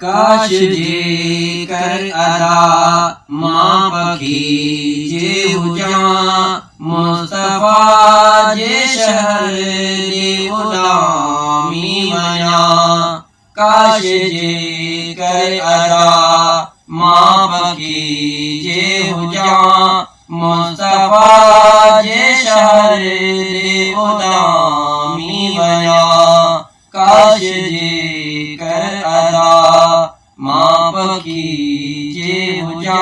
काश जे कर अदा मां पखी जे हुजा मुस्तफा जे शहर जे उदामी वञा। काश जे कर अदा मां पखी जे हुजा मुस्तफा जे शहर जे उदामी वञा। काश जे कर अदा मां पखी जे हुजा।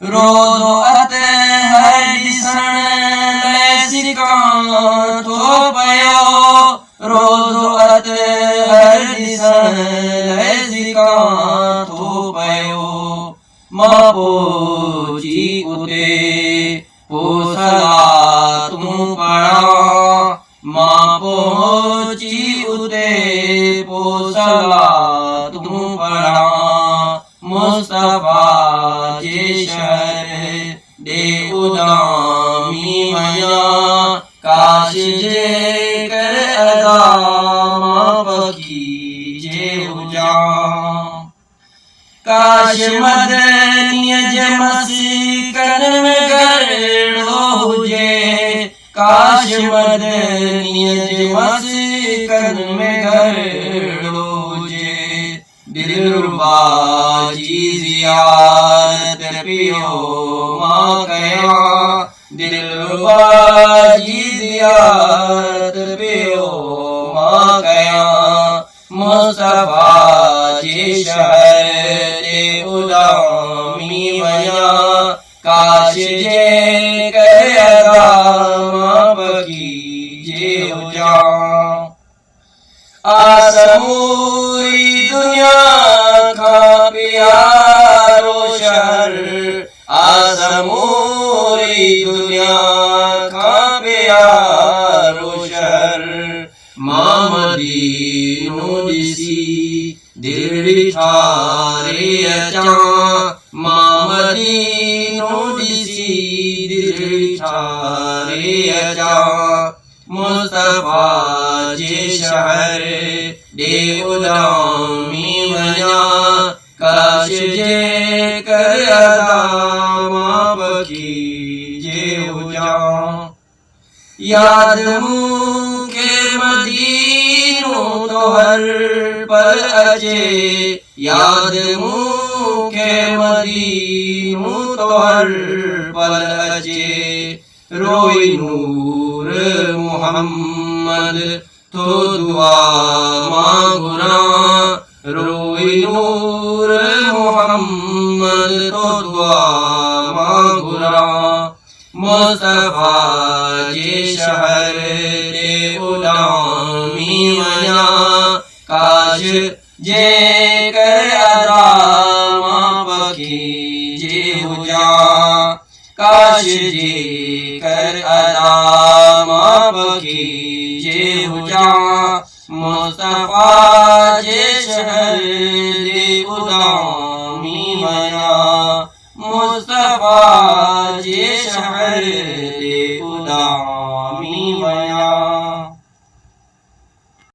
रोज़ो अतहर ॾिसण लाइ सिकां थो पियो। रोज़ो अतहर ॾिसण लाइ सिकां थो पियो। मां पहुची उते पोइ सलातूं पढ़ां। मां पहुची उते पोइ सलातूं पढ़ां। मुस्तफा जे शहर ॾे उदामी वञा। काश जे कर अदा मां पखी जे हुजा। काश मदनीअ जे मस्कन में गरड़ो हुजे। काश मदनीअ जे मस्कन में गरड़ो हुजे। दिलरुबा जी ज़ियारत पियो मां कयां। दिलरुबा जी ज़ियारत पियो मां कयां। मुस्तफा जे शहर ॾे उदामी वञा। काश जे कर अदा मां पखी जे हुजा। आसमूरी दुनिया खां प्यारो शहर। आसमूरी दुनिया खां प्यारो शहर। मां मदीनो ॾिसी दिल ठारे अचां। मां मदीनो ॾिसी दिल ठारे अचां। मुस्तफा जे शहर ॾे उदामी वञा। काश जे कर अदा मां पखी जे हुजा। याद मूंखे मदीनो तो हर पल अचे। याद मूंखे मदीनो तो हर पल अचे। रोई नूर मुहम्मद तो दुआ मां घुरां। रोई नूर मुहम्मद तो दुआ मां घुरां। मुस्तफा जे शहर ॾे उदामी वञा। काश जे कर अदा मां पखी जे हुजा। काश जे कर अदा मां पखी जे हुजा। मुस्तफा जे शहर ॾे उदामी वञा। मुस्तफा जे शहर